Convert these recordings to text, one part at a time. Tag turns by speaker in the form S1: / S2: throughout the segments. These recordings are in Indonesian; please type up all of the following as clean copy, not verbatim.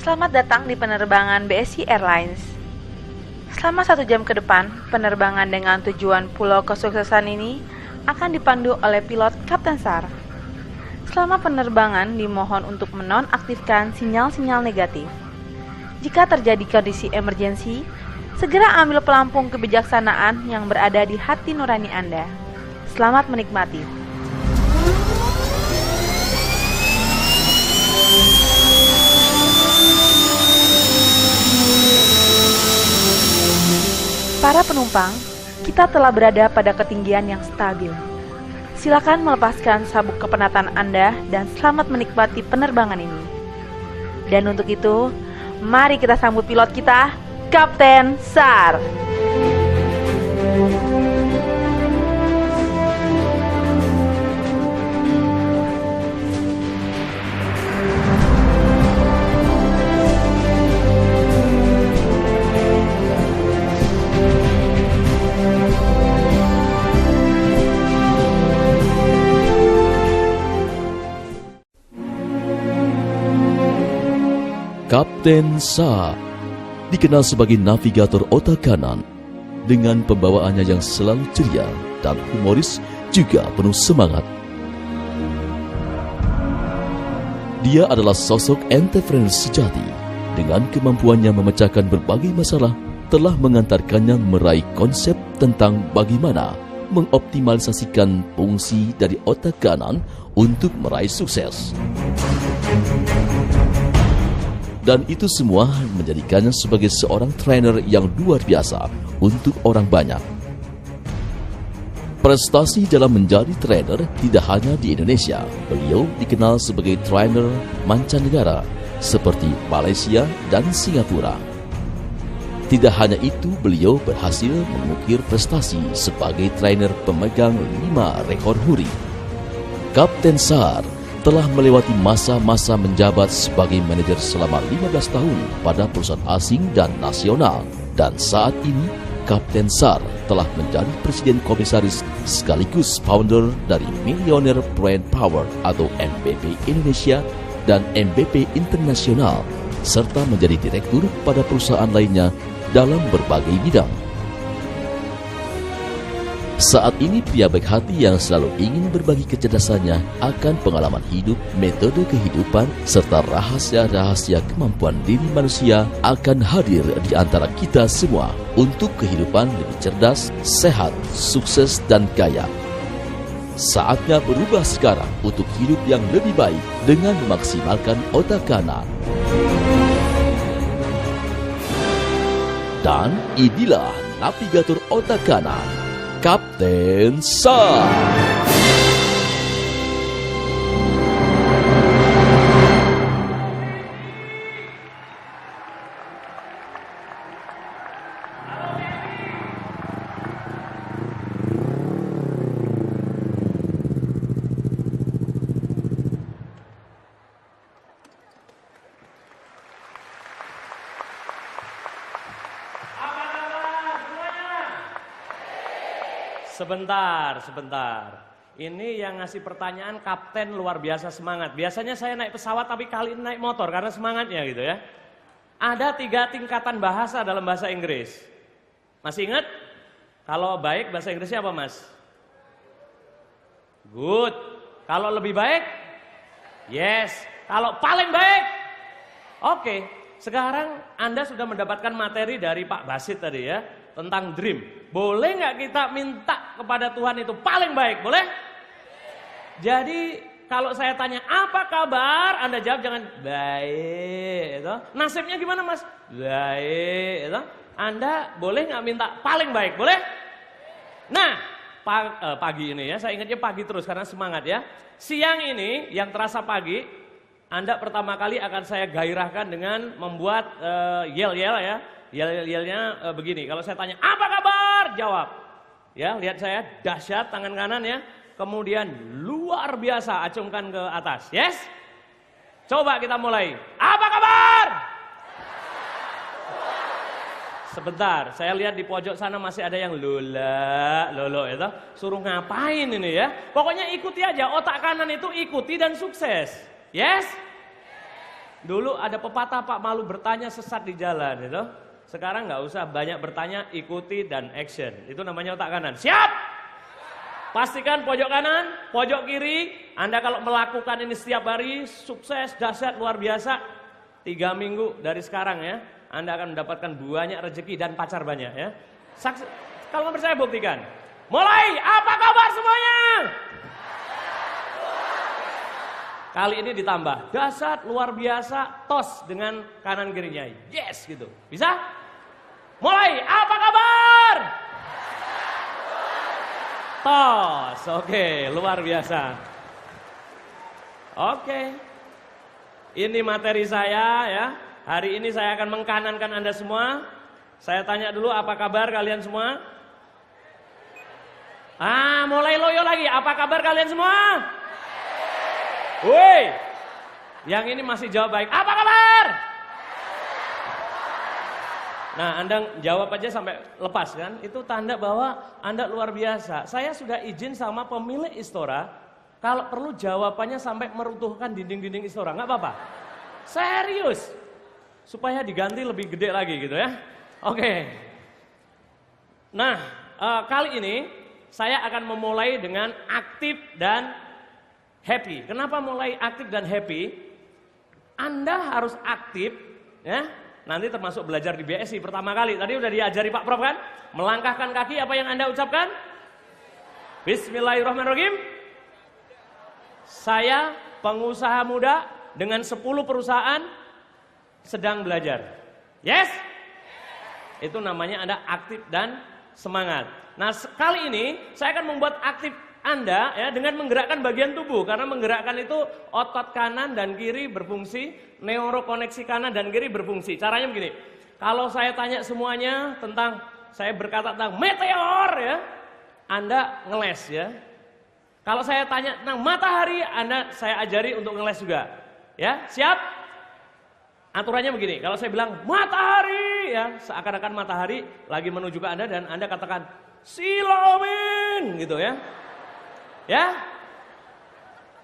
S1: Selamat datang di penerbangan BSI Airlines. Selama 1 jam ke depan, penerbangan dengan tujuan Pulau Kesuksesan ini akan dipandu oleh pilot Kapten Sar. Selama penerbangan dimohon untuk menonaktifkan sinyal-sinyal negatif. Jika terjadi kondisi emergensi, segera ambil pelampung kebijaksanaan yang berada di hati nurani Anda. Selamat menikmati. Para penumpang, kita telah berada pada ketinggian yang stabil. Silakan melepaskan sabuk kepenatan Anda dan selamat menikmati penerbangan ini. Dan untuk itu, mari kita sambut pilot kita, Kapten Sar.
S2: Kapten Sar dikenal sebagai navigator otak kanan dengan pembawaannya yang selalu ceria dan humoris juga penuh semangat. Dia adalah sosok entrepreneur sejati dengan kemampuannya memecahkan berbagai masalah telah mengantarkannya meraih konsep tentang bagaimana mengoptimalisasikan fungsi dari otak kanan untuk meraih sukses. Dan itu semua menjadikannya sebagai seorang trainer yang luar biasa untuk orang banyak. Prestasi dalam menjadi trainer tidak hanya di Indonesia. Beliau dikenal sebagai trainer mancanegara seperti Malaysia dan Singapura. Tidak hanya itu, beliau berhasil mengukir prestasi sebagai trainer pemegang 5 rekor muri. Kapten Sar telah melewati masa-masa menjabat sebagai manajer selama 15 tahun pada perusahaan asing dan nasional. Dan saat ini, Kapten Sar telah menjadi Presiden Komisaris sekaligus founder dari Millionaire Brain Power atau MBP Indonesia dan MBP Internasional, serta menjadi direktur pada perusahaan lainnya dalam berbagai bidang. Saat ini pria baik hati yang selalu ingin berbagi kecerdasannya akan pengalaman hidup, metode kehidupan, serta rahasia-rahasia kemampuan diri manusia akan hadir di antara kita semua untuk kehidupan lebih cerdas, sehat, sukses, dan kaya. Saatnya berubah sekarang untuk hidup yang lebih baik dengan memaksimalkan otak kanan. Dan inilah navigator otak kanan, Kapten Sar.
S3: Sebentar. Ini yang ngasih pertanyaan kapten luar biasa semangat. Biasanya saya naik pesawat tapi kali ini naik motor karena semangatnya gitu ya. Ada 3 tingkatan bahasa dalam bahasa Inggris. Masih ingat? Kalau baik bahasa Inggrisnya apa mas? Good. Kalau lebih baik? Yes. Kalau paling baik? Oke. Sekarang Anda sudah mendapatkan materi dari Pak Basit tadi ya. Tentang dream. Boleh nggak kita minta kepada Tuhan itu paling baik? Boleh? Jadi kalau saya tanya apa kabar, Anda jawab jangan baik. Gitu. Nasibnya gimana mas? Baik. Gitu. Anda boleh nggak minta paling baik? Boleh? Nah pagi ini ya, saya ingatnya pagi terus karena semangat ya. Siang ini yang terasa pagi, Anda pertama kali akan saya gairahkan dengan membuat yel-yel ya. Yel-yelnya begini, kalau saya tanya apa kabar, jawab. Ya, lihat saya dahsyat tangan kanan ya. Kemudian luar biasa acungkan ke atas. Yes? Coba kita mulai. Apa kabar? Sebentar, saya lihat di pojok sana masih ada yang lolo itu. Suruh ngapain ini ya? Pokoknya ikuti aja, otak kanan itu ikuti dan sukses. Yes? Dulu ada pepatah Pak, malu bertanya sesat di jalan gitu. Sekarang nggak usah banyak bertanya, ikuti dan action. Itu namanya otak kanan. Siap? Pastikan pojok kanan, pojok kiri. Anda kalau melakukan ini setiap hari, sukses, dahsyat, luar biasa. 3 minggu dari sekarang ya, Anda akan mendapatkan banyak rezeki dan pacar banyak ya. Kalau nggak percaya buktikan. Mulai, apa kabar semuanya? Kali ini ditambah, dahsyat, luar biasa, tos dengan kanan kirinya. Yes gitu. Bisa? Mulai, apa kabar? Tos, oke, luar biasa. Oke. Ini materi saya ya. Hari ini saya akan mengkanankan Anda semua. Saya tanya dulu, apa kabar kalian semua? Mulai loyo lagi. Apa kabar kalian semua? Woi, yang ini masih jawab baik. Apa kabar? Nah, Anda jawab aja sampai lepas kan? Itu tanda bahwa Anda luar biasa. Saya sudah izin sama pemilik Istora, kalau perlu jawabannya sampai meruntuhkan dinding-dinding Istora, nggak apa-apa. Serius, supaya diganti lebih gede lagi gitu ya. Oke. Nah, kali ini saya akan memulai dengan aktif dan happy. Kenapa mulai aktif dan happy? Anda harus aktif ya. Nanti termasuk belajar di BSI pertama kali. Tadi udah diajari Pak Prof kan? Melangkahkan kaki, apa yang Anda ucapkan? Bismillahirrahmanirrahim. Saya pengusaha muda dengan 10 perusahaan sedang belajar. Yes? Itu namanya Anda aktif dan semangat. Nah, kali ini saya akan membuat aktif Anda ya dengan menggerakkan bagian tubuh, karena menggerakkan itu otot kanan dan kiri berfungsi, neurokoneksi kanan dan kiri berfungsi. Caranya begini, kalau saya tanya semuanya tentang, saya berkata tentang meteor ya, Anda ngeles ya. Kalau saya tanya tentang matahari, saya ajari untuk ngeles juga. Ya, siap? Aturannya begini, kalau saya bilang matahari ya, seakan-akan matahari lagi menuju ke Anda dan Anda katakan Siloamin gitu ya. Ya,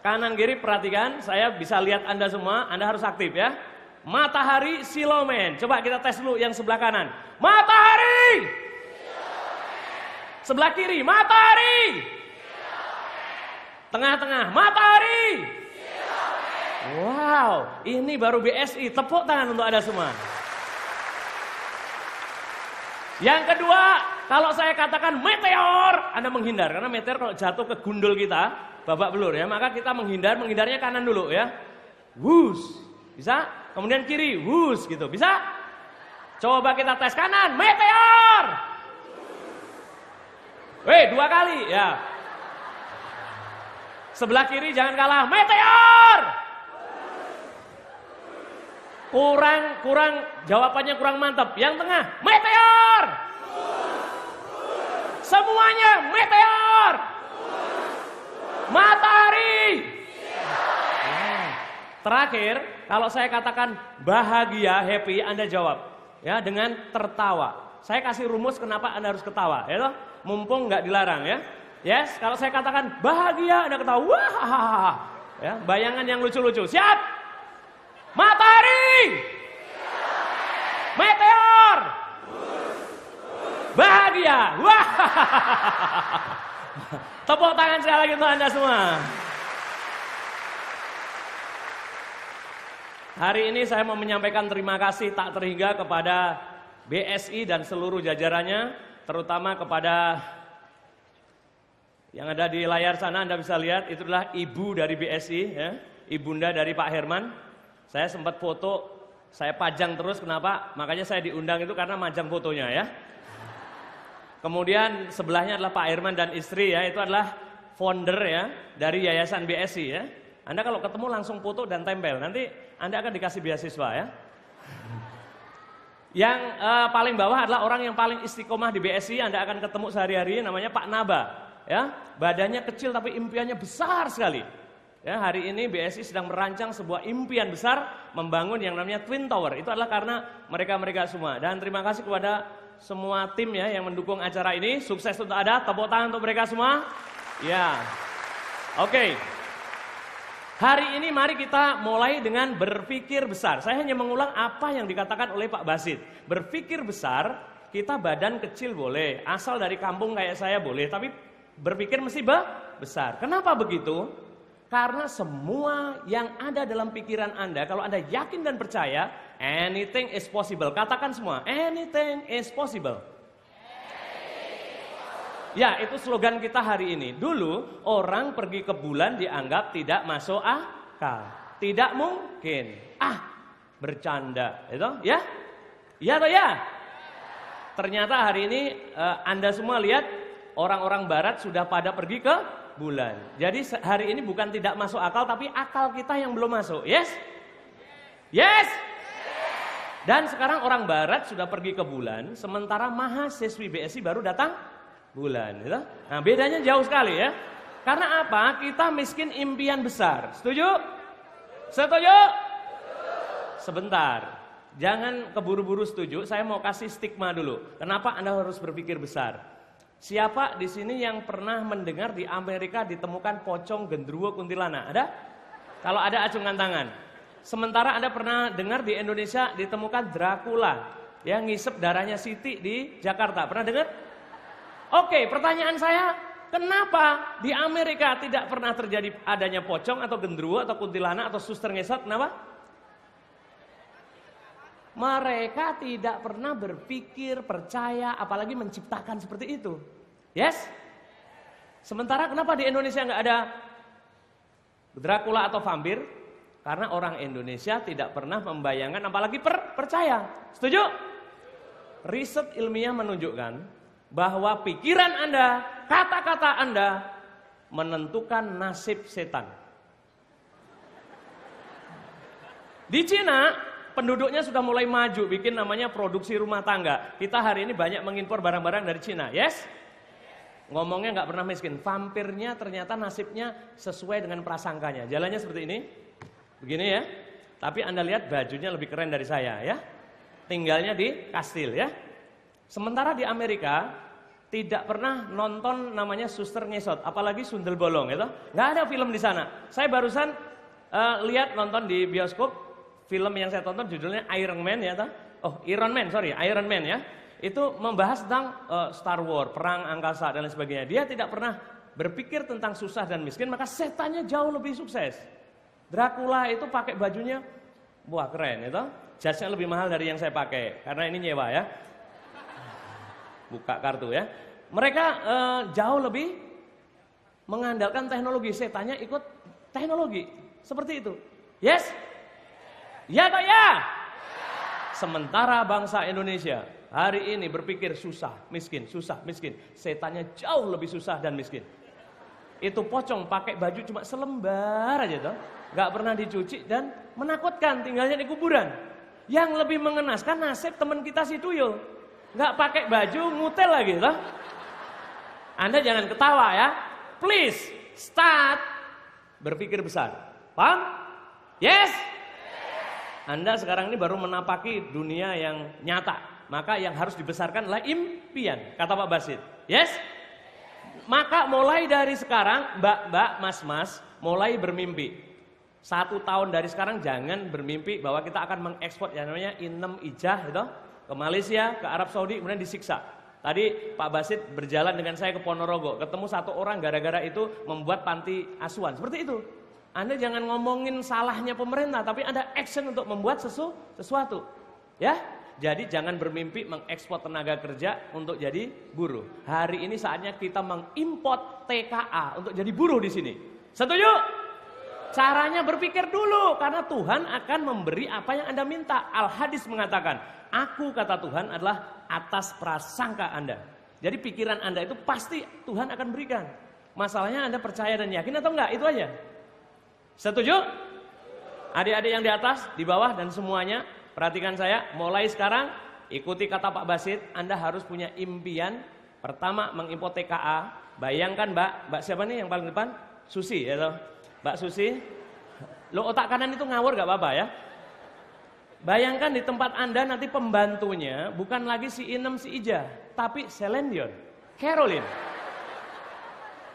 S3: kanan kiri perhatikan, saya bisa lihat Anda semua, Anda harus aktif ya. Matahari Siloamin, coba kita tes dulu yang sebelah kanan. Matahari Siloamin. Sebelah kiri, matahari Siloamin. Tengah-tengah, matahari Siloamin. Wow, ini baru BSI, tepuk tangan untuk Anda semua. Yang kedua, kalau saya katakan meteor, Anda menghindar. Karena meteor kalau jatuh ke gundul kita, babak belur ya, maka kita menghindarnya kanan dulu ya. Wus, bisa? Kemudian kiri, wus gitu, bisa? Coba kita tes kanan, meteor. 2 kali ya. Sebelah kiri jangan kalah, meteor. Kurang, jawabannya kurang mantap. Yang tengah, meteor. Semuanya, meteor. Matahari. Terakhir, kalau saya katakan bahagia, happy, Anda jawab ya dengan tertawa. Saya kasih rumus kenapa Anda harus ketawa, ya toh? Mumpung nggak dilarang ya. Yes, kalau saya katakan bahagia, Anda ketawa. Wah, ya, bayangan yang lucu-lucu. Siap? Matahari, meteor, bahagia. Wah, tepuk tangan sekali lagi untuk Anda semua. Hari ini saya mau menyampaikan terima kasih tak terhingga kepada BSI dan seluruh jajarannya, terutama kepada yang ada di layar sana. Anda bisa lihat itu adalah ibu dari BSI ya, ibunda dari Pak Herman. Saya sempat foto, saya pajang terus, kenapa? Makanya saya diundang itu karena majang fotonya ya. Kemudian sebelahnya adalah Pak Herman dan istri ya, itu adalah founder ya dari Yayasan BSI ya. Anda kalau ketemu langsung foto dan tempel, nanti Anda akan dikasih beasiswa ya. Yang paling bawah adalah orang yang paling istiqomah di BSI, Anda akan ketemu sehari-hari, namanya Pak Naba ya. Badannya kecil tapi impiannya besar sekali. Ya, hari ini BSI sedang merancang sebuah impian besar membangun yang namanya Twin Tower. Itu adalah karena mereka-mereka semua. Dan terima kasih kepada semua tim ya yang mendukung acara ini. Sukses untuk Anda, tepuk tangan untuk mereka semua. Ya. Oke. Hari ini mari kita mulai dengan berpikir besar. Saya hanya mengulang apa yang dikatakan oleh Pak Basit. Berpikir besar, kita badan kecil boleh, asal dari kampung kayak saya boleh, tapi berpikir mesti besar. Kenapa begitu? Karena semua yang ada dalam pikiran Anda, kalau Anda yakin dan percaya, anything is possible. Katakan semua, anything is possible. Ya, itu slogan kita hari ini. Dulu orang pergi ke bulan dianggap tidak masuk akal, tidak mungkin. Bercanda, itu ya? Iya atau ya? Ternyata hari ini Anda semua lihat orang-orang Barat sudah pada pergi ke bulan. Jadi hari ini bukan tidak masuk akal, tapi akal kita yang belum masuk. Yes? Yes? Dan sekarang orang Barat sudah pergi ke bulan, sementara mahasiswi BSI baru datang bulan, gitu. Nah, bedanya jauh sekali ya. Karena apa? Kita miskin impian besar. Setuju? Setuju? Sebentar. Jangan keburu-buru setuju. Saya mau kasih stigma dulu. Kenapa Anda harus berpikir besar? Siapa di sini yang pernah mendengar di Amerika ditemukan pocong, genderuwo, kuntilanak? Ada? Kalau ada acungkan tangan. Sementara Anda pernah dengar di Indonesia ditemukan Dracula, yang ngisep darahnya Siti di Jakarta. Pernah dengar? Oke, pertanyaan saya, kenapa di Amerika tidak pernah terjadi adanya pocong atau genderuwo atau kuntilanak atau suster ngesot? Kenapa? Mereka tidak pernah berpikir, percaya, apalagi menciptakan seperti itu. Yes? Sementara kenapa di Indonesia nggak ada Dracula atau vampir? Karena orang Indonesia tidak pernah membayangkan, apalagi percaya. Setuju? Riset ilmiah menunjukkan bahwa pikiran Anda, kata-kata Anda menentukan nasib setan. Di Cina, penduduknya sudah mulai maju, bikin namanya produksi rumah tangga. Kita hari ini banyak mengimpor barang-barang dari Cina, yes? Ngomongnya nggak pernah miskin. Vampirnya ternyata nasibnya sesuai dengan prasangkanya. Jalannya seperti ini, begini ya. Tapi Anda lihat bajunya lebih keren dari saya ya. Tinggalnya di kastil ya. Sementara di Amerika tidak pernah nonton namanya suster ngesot, apalagi sundel bolong, gitu. Nggak ada film di sana. Saya barusan lihat nonton di bioskop film yang saya tonton judulnya Iron Man ya, Iron Man ya. Itu membahas tentang Star Wars, perang angkasa dan lain sebagainya. Dia tidak pernah berpikir tentang susah dan miskin, maka setannya jauh lebih sukses. Dracula itu pakai bajunya, wah keren, itu. Jasnya lebih mahal dari yang saya pakai, karena ini nyewa ya. Buka kartu ya. Mereka jauh lebih mengandalkan teknologi. Setannya ikut teknologi. Seperti itu. Yes? Ya atau ya? Sementara bangsa Indonesia hari ini berpikir susah, miskin. Setannya jauh lebih susah dan miskin. Itu pocong pakai baju cuma selembar aja toh. Gak pernah dicuci dan menakutkan, tinggalnya di kuburan. Yang lebih mengenaskan nasib teman kita si Tuyul. Gak pakai baju, ngutel lagi toh. Anda jangan ketawa ya. Please start berpikir besar. Paham? Yes? Anda sekarang ini baru menapaki dunia yang nyata. Maka yang harus dibesarkan adalah impian, kata Pak Basit. Yes? Maka mulai dari sekarang, mbak-mbak, mas-mas, mulai bermimpi. 1 tahun dari sekarang jangan bermimpi bahwa kita akan mengekspor yang namanya inem ijah gitu, ke Malaysia, ke Arab Saudi, kemudian disiksa. Tadi Pak Basit berjalan dengan saya ke Ponorogo, ketemu 1 orang gara-gara itu membuat panti asuhan. Seperti itu. Anda jangan ngomongin salahnya pemerintah, tapi ada action untuk membuat sesuatu. Ya? Jadi jangan bermimpi mengekspor tenaga kerja untuk jadi buruh. Hari ini saatnya kita mengimport TKA untuk jadi buruh di sini. Setuju? Caranya berpikir dulu, karena Tuhan akan memberi apa yang Anda minta. Al-Hadis mengatakan, aku kata Tuhan adalah atas prasangka Anda. Jadi pikiran Anda itu pasti Tuhan akan berikan. Masalahnya Anda percaya dan yakin atau enggak, itu aja. Setuju? Adik-adik yang di atas, di bawah dan semuanya, perhatikan saya, mulai sekarang ikuti kata Pak Basit, Anda harus punya impian. Pertama mengimport TKA. Bayangkan Mbak siapa nih yang paling depan? Susi ya toh. Mbak Susi, lo otak kanan itu ngawur gak apa-apa ya. Bayangkan di tempat Anda nanti pembantunya bukan lagi si Inem, si Ija, tapi Celine Dion, Caroline.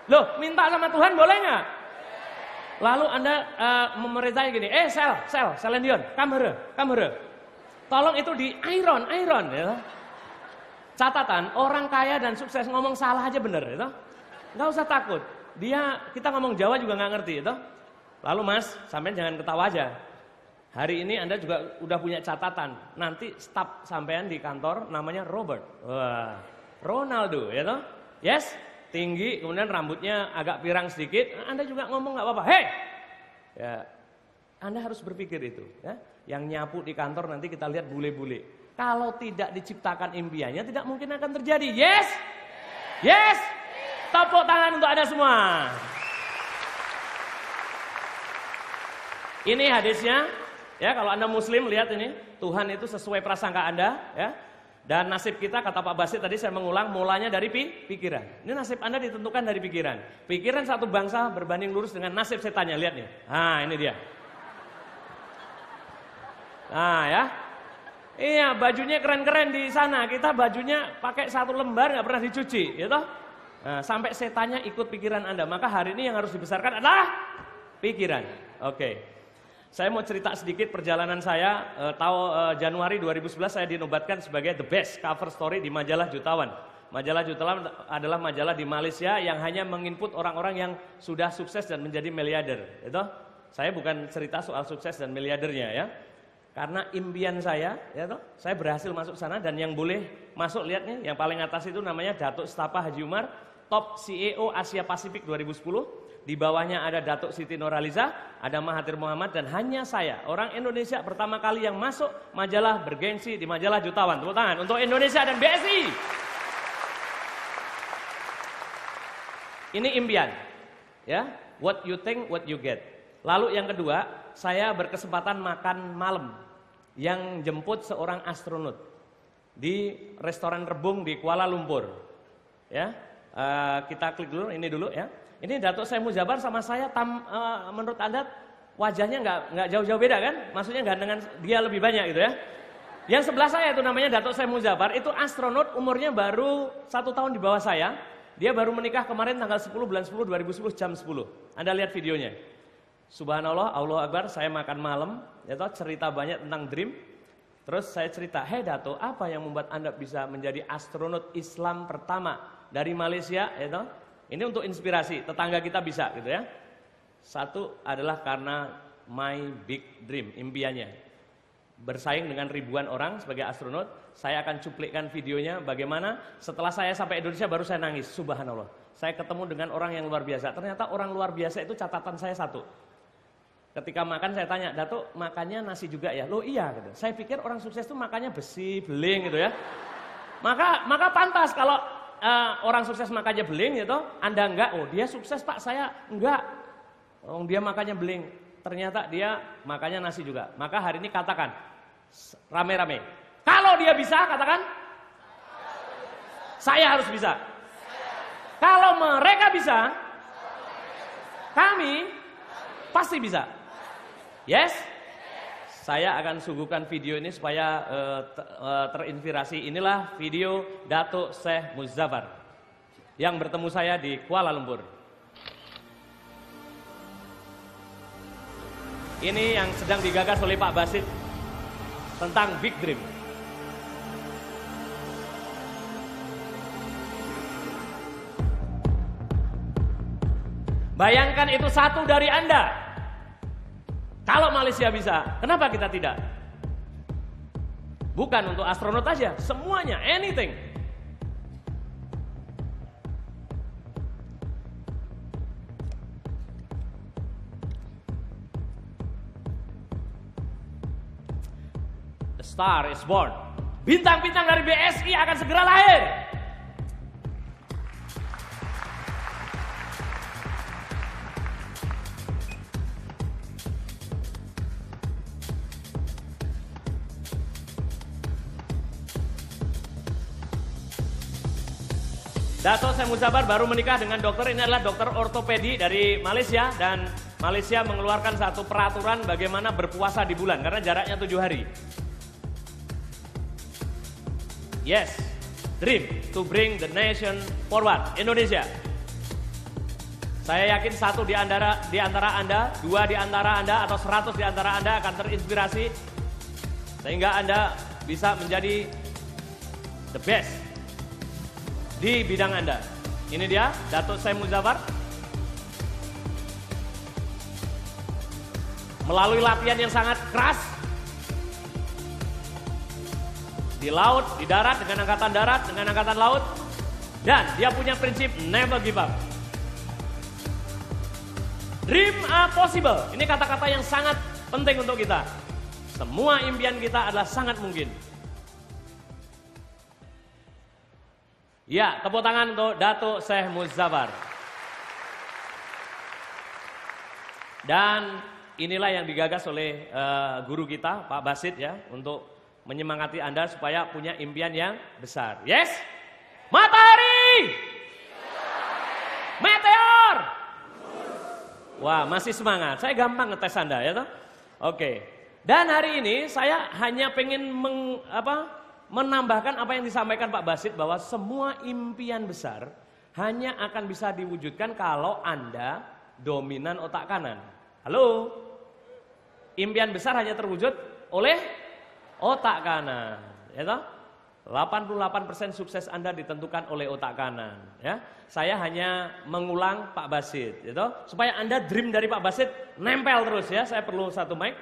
S3: Loh, minta sama Tuhan boleh gak? Lalu Anda memerintahnya gini, Celine Dion, come here. Tolong itu di iron, ya. Catatan, orang kaya dan sukses ngomong salah aja bener, gitu. Nggak usah takut. Kita ngomong Jawa juga nggak ngerti, gitu. Lalu Mas, sampean jangan ketawa aja. Hari ini Anda juga udah punya catatan. Nanti staf sampean di kantor namanya Robert. Wah, Ronaldo, ya toh? Yes, tinggi, kemudian rambutnya agak pirang sedikit. Anda juga ngomong nggak apa-apa. Hey, ya, Anda harus berpikir itu. Ya. Yang nyapu di kantor nanti kita lihat bule-bule. Kalau tidak diciptakan impiannya, tidak mungkin akan terjadi. Yes, yes. Tepuk tangan untuk Anda semua. Ini hadisnya. Ya, kalau Anda muslim lihat ini, Tuhan itu sesuai prasangka Anda, ya. Dan nasib kita kata Pak Basit tadi saya mengulang mulanya dari pikiran. Ini nasib Anda ditentukan dari pikiran. Pikiran satu bangsa berbanding lurus dengan nasib setannya, lihat nih. Nah, ini dia. Nah, ya. Iya, bajunya keren-keren di sana. Kita bajunya pakai satu lembar nggak pernah dicuci, gitu. Nah, sampai setannya ikut pikiran Anda. Maka hari ini yang harus dibesarkan adalah pikiran. Oke. Saya mau cerita sedikit perjalanan saya. Januari 2011 saya dinobatkan sebagai the best cover story di majalah Jutawan. Majalah Jutawan adalah majalah di Malaysia yang hanya menginput orang-orang yang sudah sukses dan menjadi miliarder. Itu saya bukan cerita soal sukses dan miliardernya, ya. Karena impian saya, ya toh, saya berhasil masuk sana dan yang boleh masuk lihat nih, yang paling atas itu namanya Datuk Setapa Haji Umar, top CEO Asia Pasifik 2010. Di bawahnya ada Datuk Siti Nurhaliza, ada Mahathir Mohamad dan hanya saya, orang Indonesia pertama kali yang masuk majalah bergengsi di majalah Jutawan. Tepuk tangan untuk Indonesia dan BSI. Ini impian, ya. What you think, what you get. Lalu yang kedua, saya berkesempatan makan malam yang jemput seorang astronot di restoran Rebung di Kuala Lumpur. Ya, kita klik dulu, ini dulu ya. Ini Datuk Saimu Jabar sama saya, menurut Anda wajahnya nggak jauh-jauh beda kan? Maksudnya gantengan dia lebih banyak gitu ya. Yang sebelah saya itu namanya Datuk Saimu Jabar, itu astronot umurnya baru 1 tahun di bawah saya. Dia baru menikah kemarin tanggal 10 bulan 10 2010 jam 10. Anda lihat videonya. Subhanallah, Allahu Akbar, saya makan malam, ya toh, cerita banyak tentang dream. Terus saya cerita, "Hei Dato, apa yang membuat Anda bisa menjadi astronot Islam pertama dari Malaysia?" Ya toh? Ini untuk inspirasi, tetangga kita bisa gitu ya. Satu adalah karena my big dream, impiannya. Bersaing dengan ribuan orang sebagai astronot, saya akan cuplikkan videonya bagaimana setelah saya sampai Indonesia baru saya nangis, subhanallah. Saya ketemu dengan orang yang luar biasa, ternyata orang luar biasa itu catatan saya satu. Ketika makan saya tanya, "Datuk, makannya nasi juga ya?" "Loh iya," gitu. Saya pikir orang sukses itu makannya besi, beling gitu ya. Maka pantas kalau orang sukses makannya beling gitu, Anda enggak, "Oh dia sukses Pak, saya enggak." Oh dia makannya beling, ternyata dia makannya nasi juga. Maka hari ini katakan, rame-rame, kalau dia bisa, katakan, saya harus bisa. Kalau mereka bisa, kami pasti bisa. Yes? Saya akan suguhkan video ini supaya terinspirasi. Inilah video Datuk Syekh Muzafar yang bertemu saya di Kuala Lumpur. Ini yang sedang digagas oleh Pak Basit tentang Big Dream. Bayangkan itu satu dari Anda. Kalau Malaysia bisa, kenapa kita tidak? Bukan untuk astronot aja, semuanya, anything. The star is born. Bintang-bintang dari BSI akan segera lahir. Dato' Saimu Jabar baru menikah dengan dokter, ini adalah dokter ortopedi dari Malaysia, dan Malaysia mengeluarkan satu peraturan bagaimana berpuasa di bulan karena jaraknya 7 hari. Yes, dream to bring the nation forward, Indonesia. Saya yakin satu di antara Anda, dua di antara Anda, atau 100 di antara Anda akan terinspirasi sehingga Anda bisa menjadi the best di bidang Anda. Ini dia Datuk Syekh Muzafar. Melalui latihan yang sangat keras di laut, di darat, dengan angkatan darat, dengan angkatan laut, dan dia punya prinsip never give up. Dream are possible. Ini kata-kata yang sangat penting untuk kita. Semua impian kita adalah sangat mungkin. Ya, tepuk tangan untuk Datuk Syekh Muzafar. Dan inilah yang digagas oleh guru kita, Pak Basit ya, untuk menyemangati Anda supaya punya impian yang besar. Yes? Matahari! Meteor! Wah, masih semangat. Saya gampang ngetes Anda ya toh? Oke. Dan hari ini saya hanya pengen menambahkan apa yang disampaikan Pak Basit, bahwa semua impian besar hanya akan bisa diwujudkan kalau Anda dominan otak kanan. Halo? Impian besar hanya terwujud oleh otak kanan, ya toh? 88% sukses Anda ditentukan oleh otak kanan, ya. Saya hanya mengulang Pak Basit, ya toh? Supaya Anda dream dari Pak Basit nempel terus ya. Saya perlu satu mic.